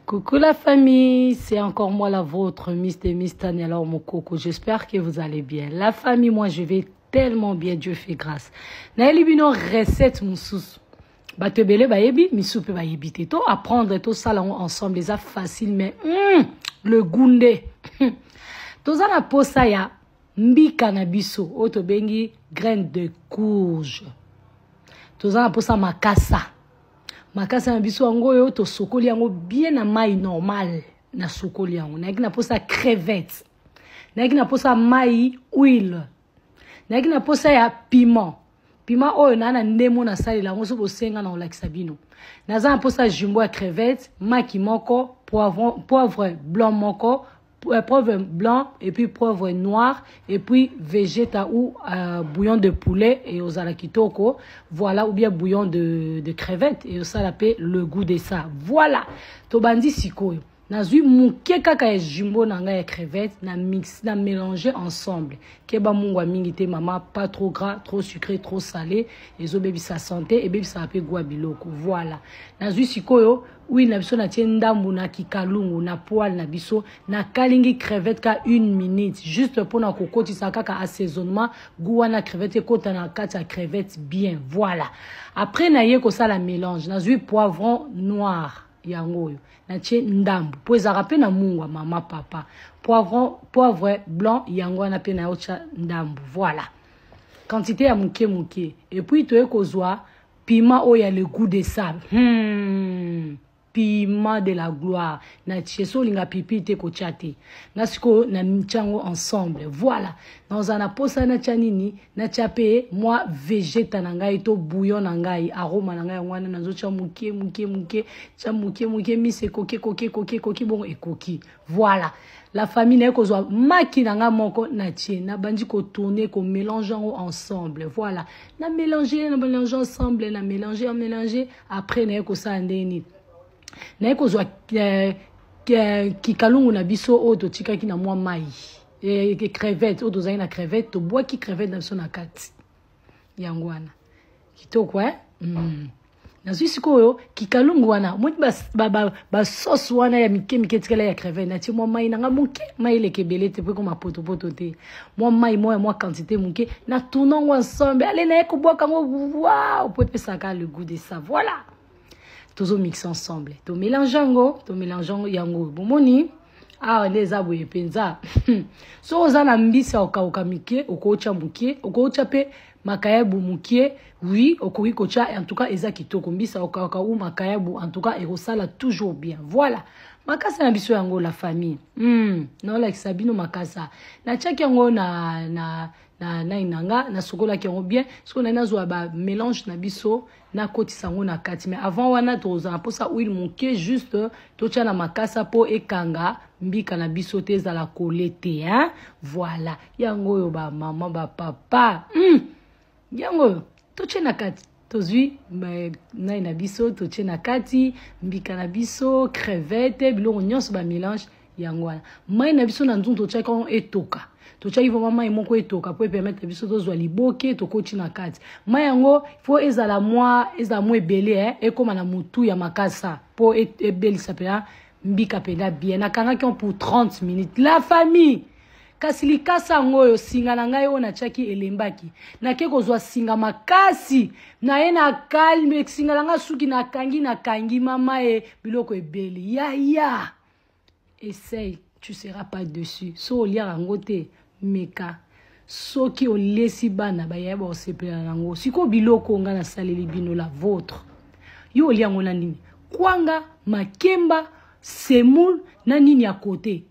Coucou la famille, c'est encore moi la vôtre, Miss Tani, alors mon coco, j'espère que vous allez bien. La famille, moi je vais tellement bien, Dieu fait grâce. Na elibino recette mon sous. Batebele bayebi, misupe bayebi teto, apprendre tout ça là ensemble, les a facile mais le goundé. Toza na posa ya mbika na biso, oto bengi graine de courge. Toza na posa makasa. Makasa na biso yango yo to sokoli yango bien na mai normal na sokoli yango. Na na posa crevette. Na posa mai huile. Na posa ya piment. Piment oyo na ndemo na sali la ngo so bosenga na olakisa bino. Naza na posa jumbo ya crevette, maki moko, poivre blanc moko, poivre blanc et puis poivre noir et puis végéta ou bouillon de poulet et aux alakitoko, voilà, ou bien bouillon de crevettes et ça l'appelle le goût de ça. Voilà. Tobandi sikoyo. Nazui muke kaka ya jumbo nanga ya crevettes na mix na mélanger ensemble. Keba mungwa mingi te mama, pas trop gras, trop sucré, trop salé et zo baby sa santé et baby ça appelle goût biloko. Voilà. Nazui sikoyo oui na biso na tiendambu na kikalungu na poil na biso na kalingi crevette ka 1 minute juste pour na kokotisa kaka assaisonnement goût na crevette kota na kati ya crevette bien. Voilà. Après na ye ko ça la mélange. Nazui poivron noir yango yo na tie ndambu po ezaka pe na mungwa mama papa poivre blanc yango na pe na ocha ndambu. Voilà, quantité ya muke et puis to ekozwa piment o ya le goût de sable piment de la gloire na tie so linga pipi te ko chate na siko na mchango ensemble. Voilà, dans un aposa na chanini na chape moi végéta na ngai to bouillon na ngai aroma na ngai ngwana na zo cha muke cha muke mise koki bon et koki. Voilà, la famille na ekozwa maki na nga moko na tie na bandi ko tourner ko mélanger ensemble. Voilà, na mélanger ensemble na mélanger après na ekosa ndeni na ekozwa kikalungu na biso o to tika ki na mwa mai et crevette o to zai na crevette to bois ki crevette na biso na kati yangwana kitoko na zisiko yo kikalungu wana mo ba sauce wana ya mike tikala ya crevette na ti mwa mai na nga muke mai le kebele te pe ko mapoto te mwa mai mwa quantité muke na tournons ensemble allez na ko bois kango waouh peut pesa ka le goût de ça. Voilà, tous mixer ensemble. To mélangeango yango. Bomoni ah les aboye penza. So ozana mbisa okauka mike, okocha muke, okocha pe makayabu muke. Oui, okoi kocha en tout cas eza kitoko mbisa okauka ou makayabu en tout cas erosala toujours bien. Voilà. Makasa na biso yango la famille. Non like sabino makasa. Na chaki yango na inanga na sokola ki yango bien siko na nazwa ba mélange na biso na koti sango na kati mais avant wana toza posa huile muke juste to tia na makasa po ekanga mbika na biso te za la kolete hein. Voilà, yango yo ba mama ba papa yango to tia na kati tozui na biso to tia na kati mbika na biso crevette biloko nyonso ba mélange yango wana mai na biso na nzungu to tia kon etoka to tia ivo mama imoko etoka po permettre biso to zwa liboke to koti na kati mai yango faut ezala moi ebele e koma na mutu ya makasa po ebelisa pena mbika pena bien na kanga ki pour 30 minutes. La famille kasi likasa ngoyo singa na ngai ona chaki elembaki na ke kozwa singa makasi na ye na calme singa na nga suki na kangi mama biloko ebeli ya essaye, tu seras pas dessus. So lia rangote meka soki olesi bana ba yeba osepela nango siko biloko nga na saleli bino la vôtre yo lia ngona nini kwanga makemba semoule na nini ya côté.